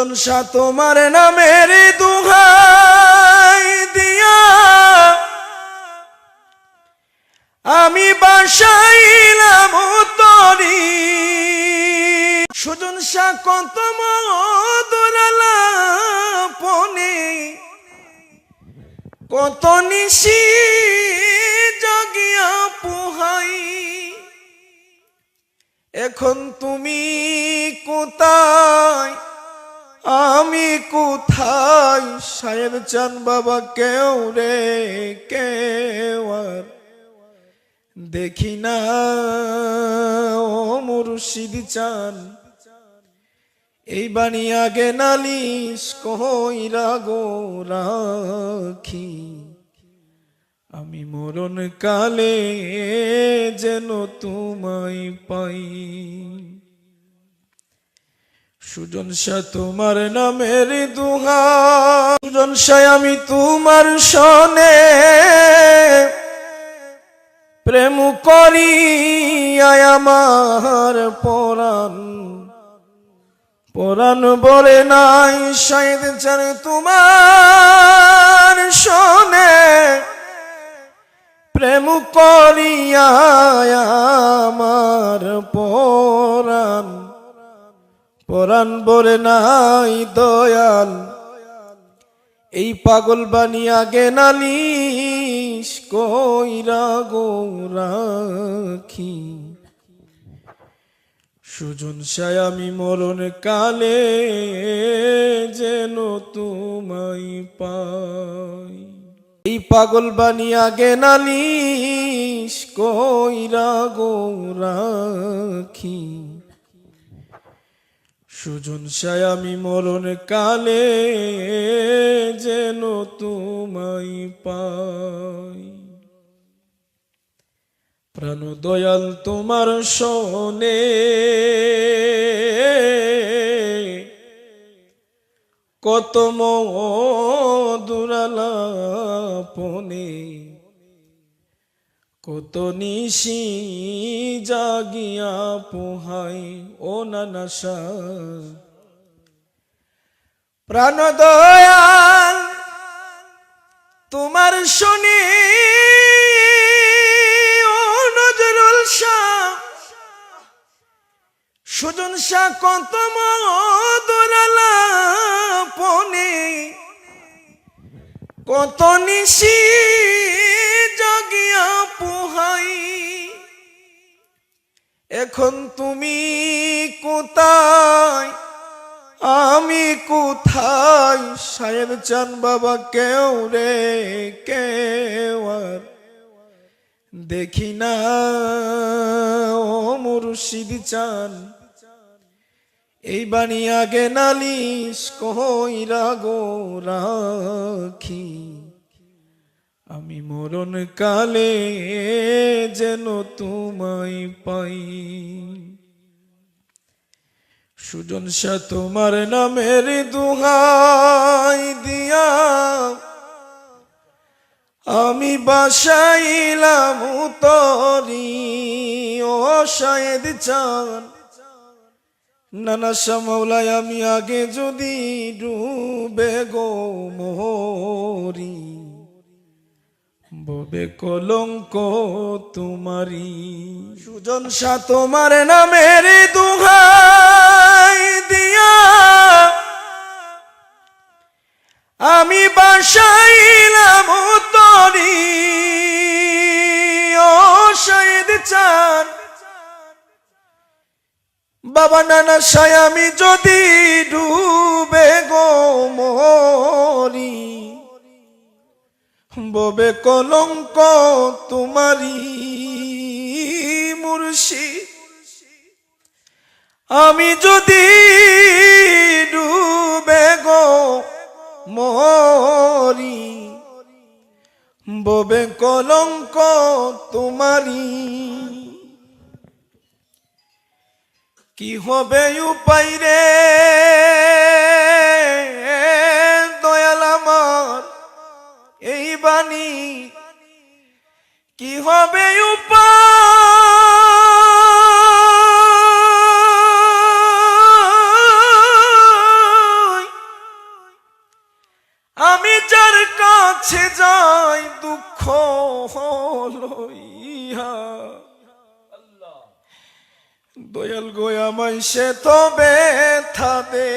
সুজন শাহ তোমার নামের দুহাই দিয়া আমি বাসাইলাম তরি। সুজন শাহ কত মধুর আলাপনে কত নিশি জাগিয়া পোহাই। এখন তুমি কোথায় আমি কোথায়, সাহেব চান বাবা কেউ রে কেউ আর দেখি না। ও মুর্শিদ চান এই বাণী আগে নালিশ কইরা গো রাখি, আমি মরণ কালে যেন তোমায় পাই। সুজন শাহ তোমার নামের দুহাই, সুজন শাহ আমি তোমার সনে প্রেম করি আমার পরাণ পরাণ বলে নাই। শাহেদ চান তোমার সনে প্রেম করিয়া আমার পরাণ পরাণ বলে নাই দয়াল। এই পাগল বানিয়া গে নালিশ কইরা গো রাখি, সুজন শাহ আমি মরণ কালে যেন তোমায় পাই। এই পাগল বানিয়া গে নালিশ কইরা গো রাখি, সুজন শাহ আমি মরণ কালে যেন তোমায় পাই। প্রাণ দয়াল তোমার শোনে কত মধুর আলাপনে কত নিশি জাগিয়া পোহাই। ও নানা শাহ প্রাণ দয়াল তোমার শুনি, ও নজরুল শাহ সুজন শাহ কত মধুর আলাপনে কত নিশি জাগিয়া পোহাই। এখন তুমি কোথায় আমি কোথায়, সাহেব চান বাবা কেউ রে কেউ আর দেখি না। ও মুর্শিদ চান এই বাণী আগে নালিশ কইরা গো রাখি, আমি মরণ কালে যেন তোমায় পাই। সুজন শাহ তোমার নামের দুহাই দিয়া আমি বাসাইলাম তরি। ও শাহেদ চান নানা শাহ মাওলায় আমি আগে যদি ডুবে গো মরি, ববে কলঙ্ক তোমারি। সুজন শাহ তোমার নামের দুহাই দিয়া আমি বাসাইলাম তরি। ও শাহেদ চান বাবা নানা শাহ আমি যদি ডুবে গো মরি, ববে কলঙ্ক তোমারি। মুর্শিদ আমি যদি ডুবে গো মরি, ববে কলঙ্ক তোমারি। কি হবে উপায় রে দয়াল আমার এই বাণী, কি হবে উপায় লইয়া দয়াল গো আমায় সে তো ব্যথা দে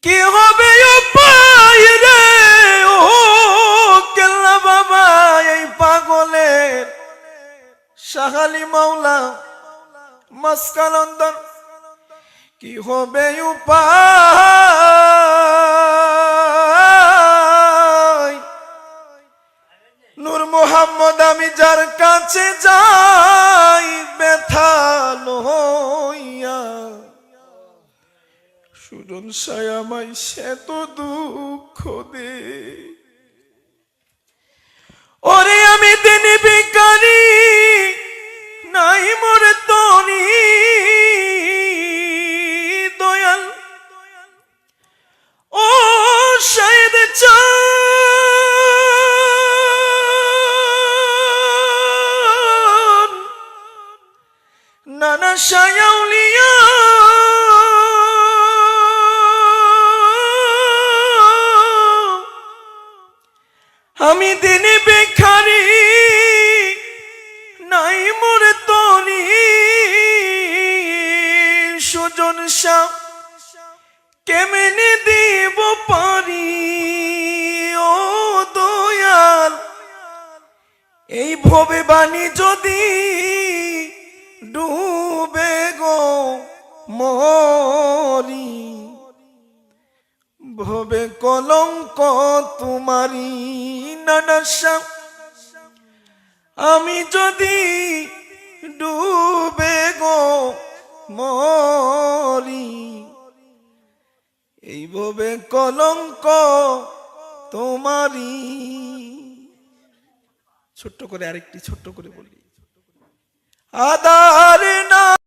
কি হবে উপায় রে ও কেল্লা বাবা এই পাগলের শাহালি মাওলা মাসকালন্দন কি হবে উপায় নূর মোহাম্মদ আমি যার কাছে যাই ব্যথা লইয়া সুজন সায়ামাই সে তো দুঃখ দে ওরে আমি দিনী ভিখারি নাই মোর তনি দয়াল ও শায়দ চান নানা শায়াউলিয়া আমি দিনে বেখারি নাই মোর তনি সুজন শাহ কেমনে দিব পারি ও দয়াল এই ভবে বাণী যদি ডুবে গো মরি ভবে কলঙ্ক তোমারি নানাশা আমি যদি ডুবে গো মরি এই ভবে কলঙ্ক তোমারি ছোট্ট করে আরেকটি ছোট্ট করে বলি আদার না